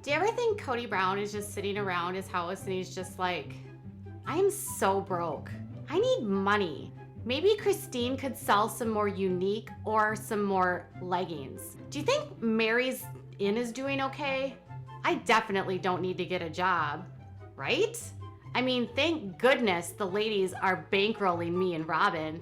Do you ever think Kody Brown is just sitting around his house and he's just like, I'm so broke. I need money. Maybe Christine could sell some more unique or some more leggings. Do you think Mary's Inn is doing okay? I definitely don't need to get a job, right? I mean, thank goodness the ladies are bankrolling me and Robin.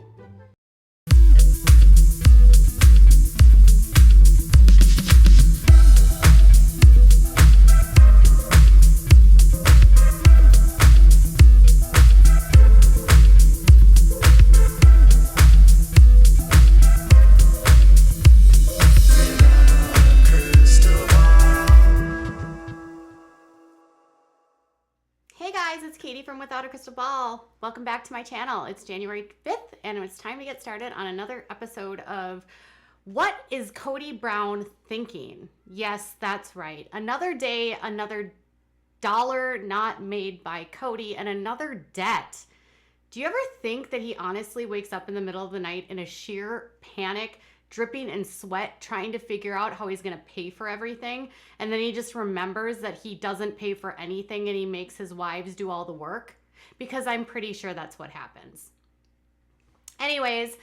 Hey guys, it's Katie from Without a Crystal Ball. Welcome back to my channel. It's January 5th and it's time to get started on another episode of What is Kody Brown Thinking? Yes, that's right. Another day, another dollar not made by Kody, and another debt. Do you ever think that he honestly wakes up in the middle of the night in a sheer panic, dripping in sweat, trying to figure out how he's going to pay for everything, and then he just remembers that he doesn't pay for anything and he makes his wives do all the work? Because I'm pretty sure that's what happens. Anyways,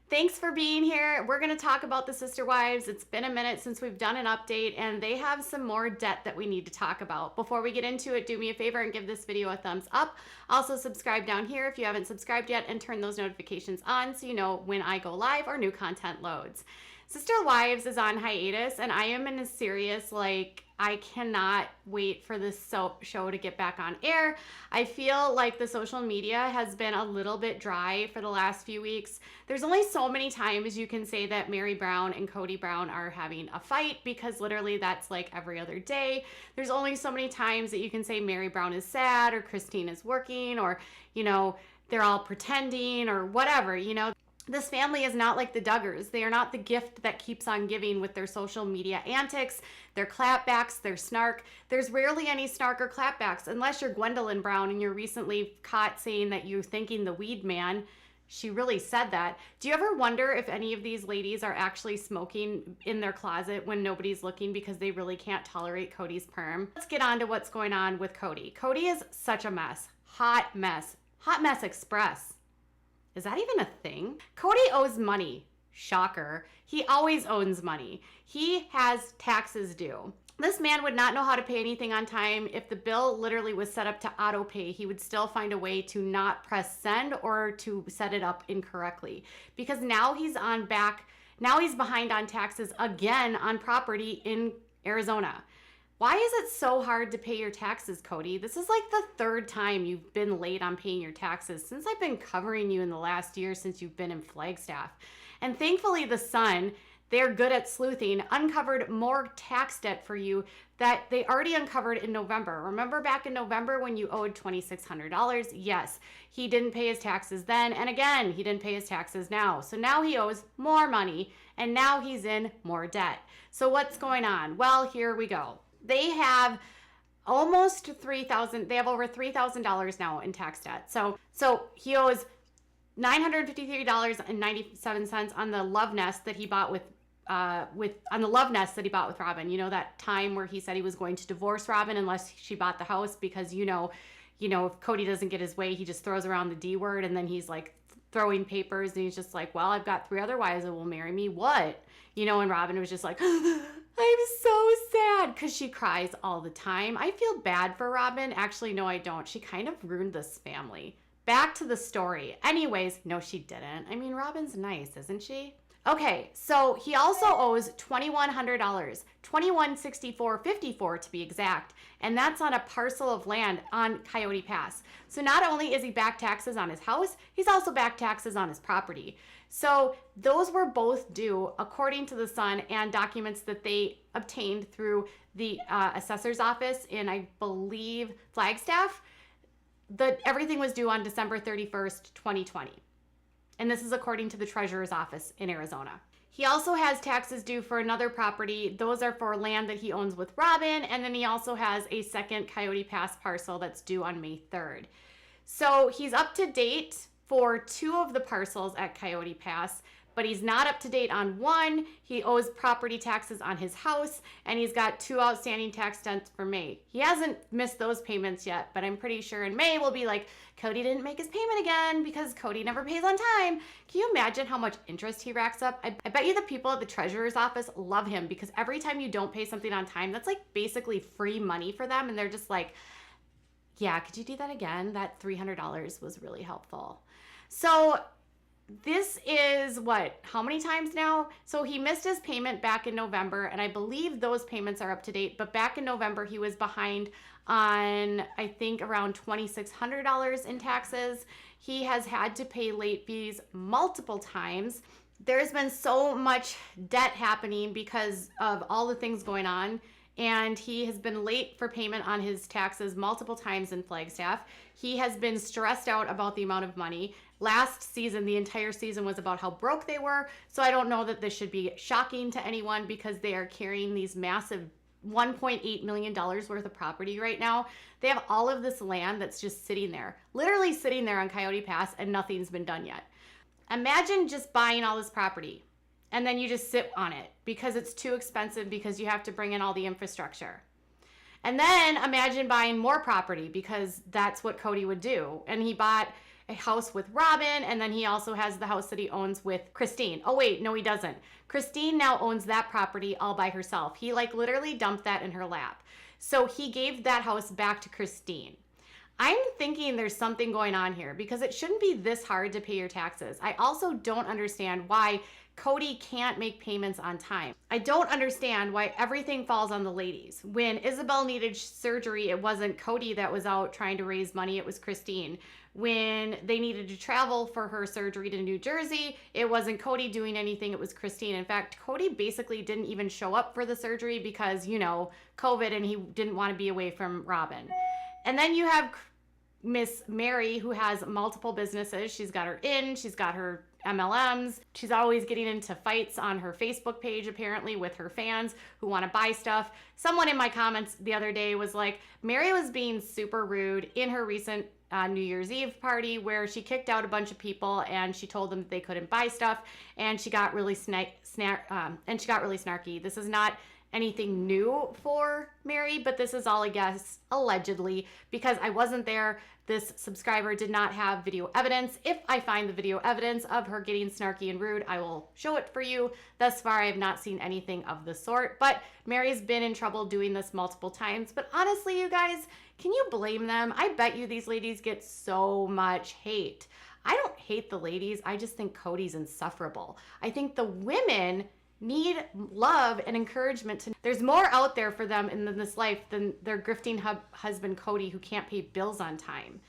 thanks for being here. We're going to talk about the sister wives. It's been a minute since we've done an update, and they have some more debt that we need to talk about. Before we get into it, do me a favor and give this video a thumbs up. Also subscribe down here if you haven't subscribed yet, and turn those notifications on so you know when I go live or new content loads. Sister Wives is on hiatus, and I am in a serious, I cannot wait for this show to get back on air. I feel like the social media has been a little bit dry for the last few weeks. There's only so many times you can say that Mary Brown and Kody Brown are having a fight, because literally that's like every other day. There's only so many times that you can say Mary Brown is sad or Christine is working, or, you know, they're all pretending or whatever, you know. This family is not like the Duggars. They are not the gift that keeps on giving with their social media antics, their clapbacks, their snark. There's rarely any snark or clapbacks unless you're Gwendolyn Brown and you're recently caught saying that you're thinking the weed man. She really said that. Do you ever wonder if any of these ladies are actually smoking in their closet when nobody's looking because they really can't tolerate Kody's perm? Let's get on to what's going on with Kody. Kody is such a mess. Hot mess. Hot mess express. Is that even a thing? Kody owes money. Shocker. He always owes money. He has taxes due. This man would not know how to pay anything on time. If the bill literally was set up to auto pay, he would still find a way to not press send or to set it up incorrectly. Because now he's behind on taxes again on property in Arizona. Why is it so hard to pay your taxes, Kody? This is like the third time you've been late on paying your taxes since I've been covering you in the last year since you've been in Flagstaff. And thankfully the Sun, they're good at sleuthing, uncovered more tax debt for you that they already uncovered in November. Remember back in November when you owed $2,600? Yes, he didn't pay his taxes then, and again, he didn't pay his taxes now. So now he owes more money, and now he's in more debt. So what's going on? Well, here we go. They have almost $3,000. They have over $3,000 now in tax debt. So he owes $953.97 on the love nest that he bought with Robin. You know, that time where he said he was going to divorce Robin unless she bought the house, because you know, if Kody doesn't get his way, he just throws around the D word, and then he's like throwing papers, and he's just like, well, I've got 3 other wives that will marry me. What? You know, and Robin was just like, I'm so sad, because she cries all the time. I feel bad for Robin. Actually, no, I don't. She kind of ruined this family. Back to the story. Anyways, no, she didn't. I mean, Robin's nice, isn't she? Okay, so he also owes $2,100, $2,164.54 to be exact, and that's on a parcel of land on Coyote Pass. So not only is he back taxes on his house, he's also back taxes on his property. So those were both due according to the Sun and documents that they obtained through the assessor's office in, I believe, Flagstaff. Everything was due on December 31st, 2020. And this is according to the treasurer's office in Arizona. He also has taxes due for another property. Those are for land that he owns with Robin. And then he also has a second Coyote Pass parcel that's due on May 3rd. So he's up to date for 2 of the parcels at Coyote Pass, but he's not up to date on one. He owes property taxes on his house, and he's got 2 outstanding tax debts for May. He hasn't missed those payments yet, but I'm pretty sure in May we'll be like, Kody didn't make his payment again because Kody never pays on time. Can you imagine how much interest he racks up? I bet you the people at the treasurer's office love him because every time you don't pay something on time, that's like basically free money for them. And they're just like, yeah, could you do that again? That $300 was really helpful. So this is what, how many times now? So he missed his payment back in November, and I believe those payments are up to date. But back in November, he was behind on, I think, around $2,600 in taxes. He has had to pay late fees multiple times. There's been so much debt happening because of all the things going on. And he has been late for payment on his taxes multiple times in Flagstaff. He has been stressed out about the amount of money. Last season, the entire season was about how broke they were. So I don't know that this should be shocking to anyone because they are carrying these massive $1.8 million worth of property right now. They have all of this land that's just sitting there, literally sitting there on Coyote Pass, and nothing's been done yet. Imagine just buying all this property and then you just sit on it because it's too expensive because you have to bring in all the infrastructure. And then imagine buying more property because that's what Kody would do. And he bought a house with Robin, and then he also has the house that he owns with Christine. Oh wait, no he doesn't. Christine now owns that property all by herself. He like literally dumped that in her lap. So he gave that house back to Christine. I'm thinking there's something going on here because it shouldn't be this hard to pay your taxes. I also don't understand why Kody can't make payments on time. I don't understand why everything falls on the ladies. When Isabel needed surgery, it wasn't Kody that was out trying to raise money, it was Christine. When they needed to travel for her surgery to New Jersey, it wasn't Kody doing anything, it was Christine. In fact, Kody basically didn't even show up for the surgery because, you know, COVID, and he didn't want to be away from Robin. And then you have Miss Mary, who has multiple businesses. She's got her inn, she's got her MLMs. She's always getting into fights on her Facebook page, apparently, with her fans who want to buy stuff. Someone in my comments the other day was like, Mary was being super rude in her recent New Year's Eve party where she kicked out a bunch of people and she told them that they couldn't buy stuff, and she got really snarky. This is not anything new for Mary, but this is all, I guess, allegedly, because I wasn't there. This subscriber did not have video evidence. If I find the video evidence of her getting snarky and rude, I will show it for you. Thus far, I have not seen anything of the sort, but Mary's been in trouble doing this multiple times. But honestly, you guys, can you blame them? I bet you these ladies get so much hate. I don't hate the ladies. I just think Kody's insufferable. I think the women need love and encouragement. There's more out there for them in this life than their grifting husband Kody, who can't pay bills on time.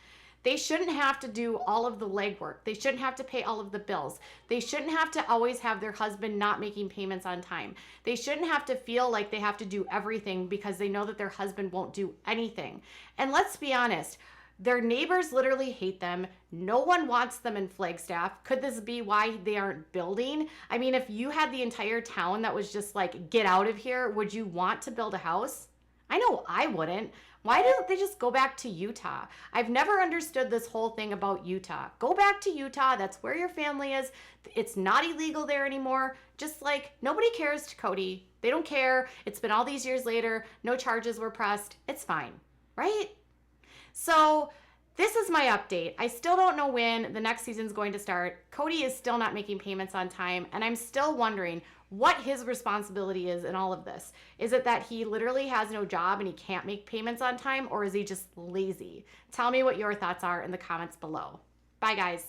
They shouldn't have to do all of the legwork. They shouldn't have to pay all of the bills. They shouldn't have to always have their husband not making payments on time. They shouldn't have to feel like they have to do everything because they know that their husband won't do anything. And let's be honest, their neighbors literally hate them. No one wants them in Flagstaff. Could this be why they aren't building? I mean, if you had the entire town that was just like, get out of here, would you want to build a house? I know I wouldn't. Why don't they just go back to Utah? I've never understood this whole thing about Utah. Go back to Utah. That's where your family is. It's not illegal there anymore. Just like, nobody cares to Kody. They don't care. It's been all these years later. No charges were pressed. It's fine, right? So this is my update. I still don't know when the next season's going to start. Kody is still not making payments on time, and I'm still wondering what his responsibility is in all of this. Is it that he literally has no job and he can't make payments on time, or is he just lazy? Tell me what your thoughts are in the comments below. Bye, guys.